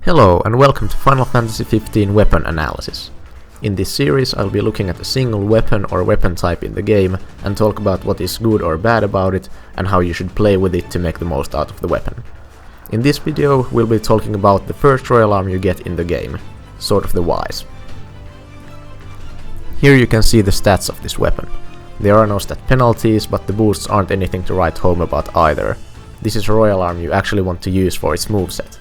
Hello and welcome to Final Fantasy XV Weapon Analysis. In this series I'll be looking at a single weapon or weapon type in the game and talk about what is good or bad about it and how you should play with it to make the most out of the weapon. In this video we'll be talking about the first royal arm you get in the game, Sword of the Wise. Here you can see the stats of this weapon. There are no stat penalties, but the boosts aren't anything to write home about either. This is a royal arm you actually want to use for its moveset.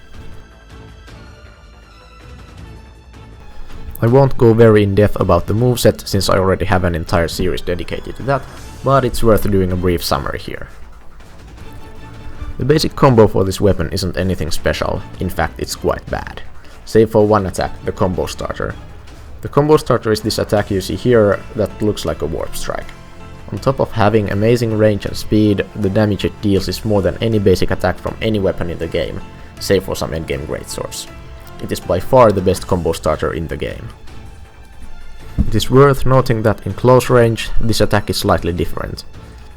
I won't go very in depth about the moveset since I already have an entire series dedicated to that, but it's worth doing a brief summary here. The basic combo for this weapon isn't anything special, in fact it's quite bad. Save for one attack, the combo starter. The combo starter is this attack you see here that looks like a warp strike. On top of having amazing range and speed, the damage it deals is more than any basic attack from any weapon in the game, save for some endgame greatswords. It is by far the best combo starter in the game. It is worth noting that in close range, this attack is slightly different.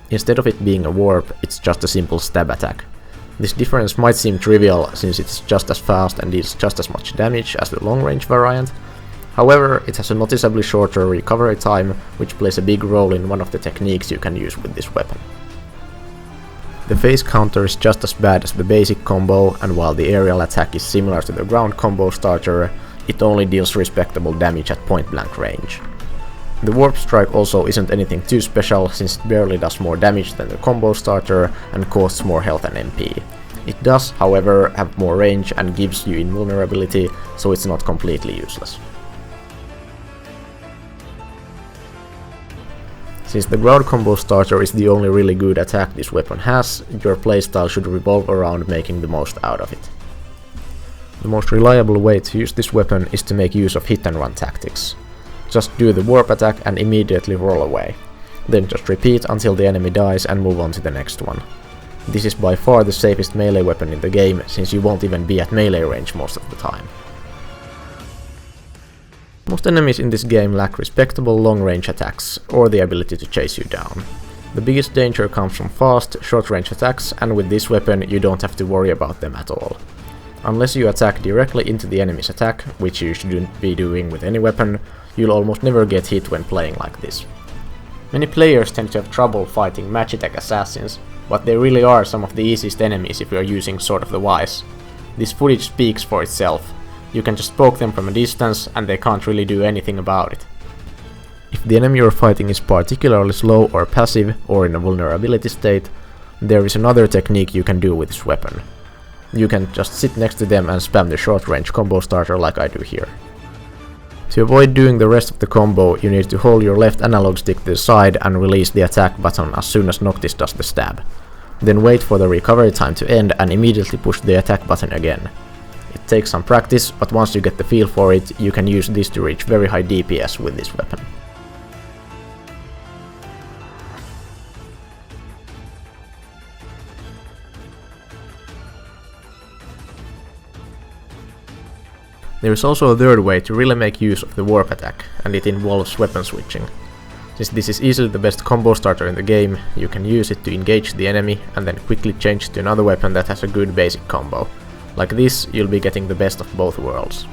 Instead of it being a warp, it's just a simple stab attack. This difference might seem trivial since it's just as fast and deals just as much damage as the long range variant. However, it has a noticeably shorter recovery time, which plays a big role in one of the techniques you can use with this weapon. The phase counter is just as bad as the basic combo, and while the aerial attack is similar to the ground combo starter, it only deals respectable damage at point blank range. The warp strike also isn't anything too special since it barely does more damage than the combo starter and costs more health and MP. It does, however, have more range and gives you invulnerability, so it's not completely useless. Since the ground combo starter is the only really good attack this weapon has, your playstyle should revolve around making the most out of it. The most reliable way to use this weapon is to make use of hit and run tactics. Just do the warp attack and immediately roll away. Then just repeat until the enemy dies and move on to the next one. This is by far the safest melee weapon in the game, since you won't even be at melee range most of the time. Most enemies in this game lack respectable long-range attacks, or the ability to chase you down. The biggest danger comes from fast, short-range attacks, and with this weapon you don't have to worry about them at all. Unless you attack directly into the enemy's attack, which you shouldn't be doing with any weapon, you'll almost never get hit when playing like this. Many players tend to have trouble fighting match attack assassins, but they really are some of the easiest enemies if you are using Sword of the Wise. This footage speaks for itself. You can just poke them from a distance and they can't really do anything about it. If the enemy you're fighting is particularly slow or passive or in a vulnerability state, there is another technique you can do with this weapon. You can just sit next to them and spam the short range combo starter like I do here. To avoid doing the rest of the combo, you need to hold your left analog stick to the side and release the attack button as soon as Noctis does the stab. Then wait for the recovery time to end and immediately push the attack button again. It takes some practice, but once you get the feel for it, you can use this to reach very high DPS with this weapon. There is also a third way to really make use of the warp attack, and it involves weapon switching. Since this is easily the best combo starter in the game, you can use it to engage the enemy and then quickly change to another weapon that has a good basic combo. Like this, you'll be getting the best of both worlds.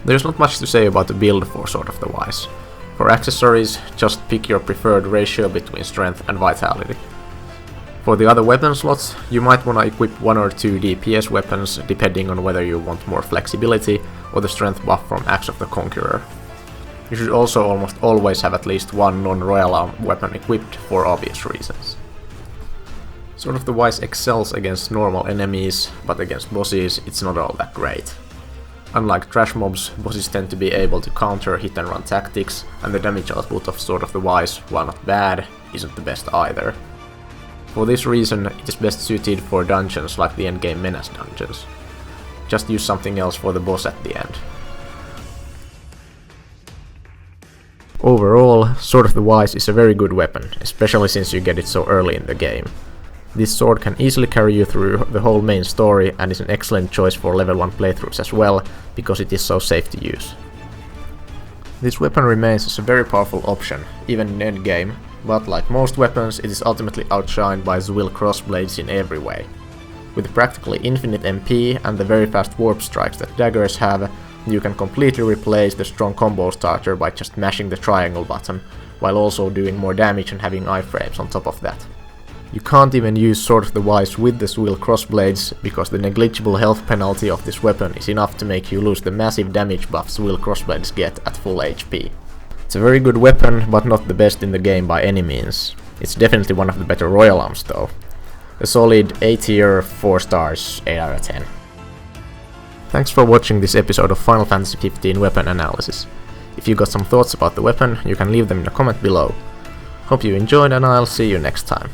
There's not much to say about the build for Sword of the Wise. For accessories, just pick your preferred ratio between strength and vitality. For the other weapon slots, you might want to equip one or two DPS weapons depending on whether you want more flexibility or the strength buff from Axe of the Conqueror. You should also almost always have at least one non-royal arm weapon equipped for obvious reasons. Sword of the Wise excels against normal enemies, but against bosses it's not all that great. Unlike trash mobs, bosses tend to be able to counter hit and run tactics, and the damage output of Sword of the Wise, while not bad, isn't the best either. For this reason, it is best suited for dungeons like the endgame menace dungeons. Just use something else for the boss at the end. Overall, Sword of the Wise is a very good weapon, especially since you get it so early in the game. This sword can easily carry you through the whole main story and is an excellent choice for level 1 playthroughs as well, because it is so safe to use. This weapon remains as a very powerful option, even in endgame, but like most weapons, it is ultimately outshined by Zwill crossblades in every way. With practically infinite MP and the very fast warp strikes that daggers have, you can completely replace the strong combo starter by just mashing the triangle button, while also doing more damage and having iframes on top of that. You can't even use Sword of the Wise with the Zwill crossblades, because the negligible health penalty of this weapon is enough to make you lose the massive damage buff Zwill crossblades get at full HP. It's a very good weapon, but not the best in the game by any means. It's definitely one of the better Royal Arms though. A solid A tier, 4 stars, 8 out of 10. Thanks for watching this episode of Final Fantasy XV Weapon Analysis. If you got some thoughts about the weapon, you can leave them in a comment below. Hope you enjoyed, and I'll see you next time.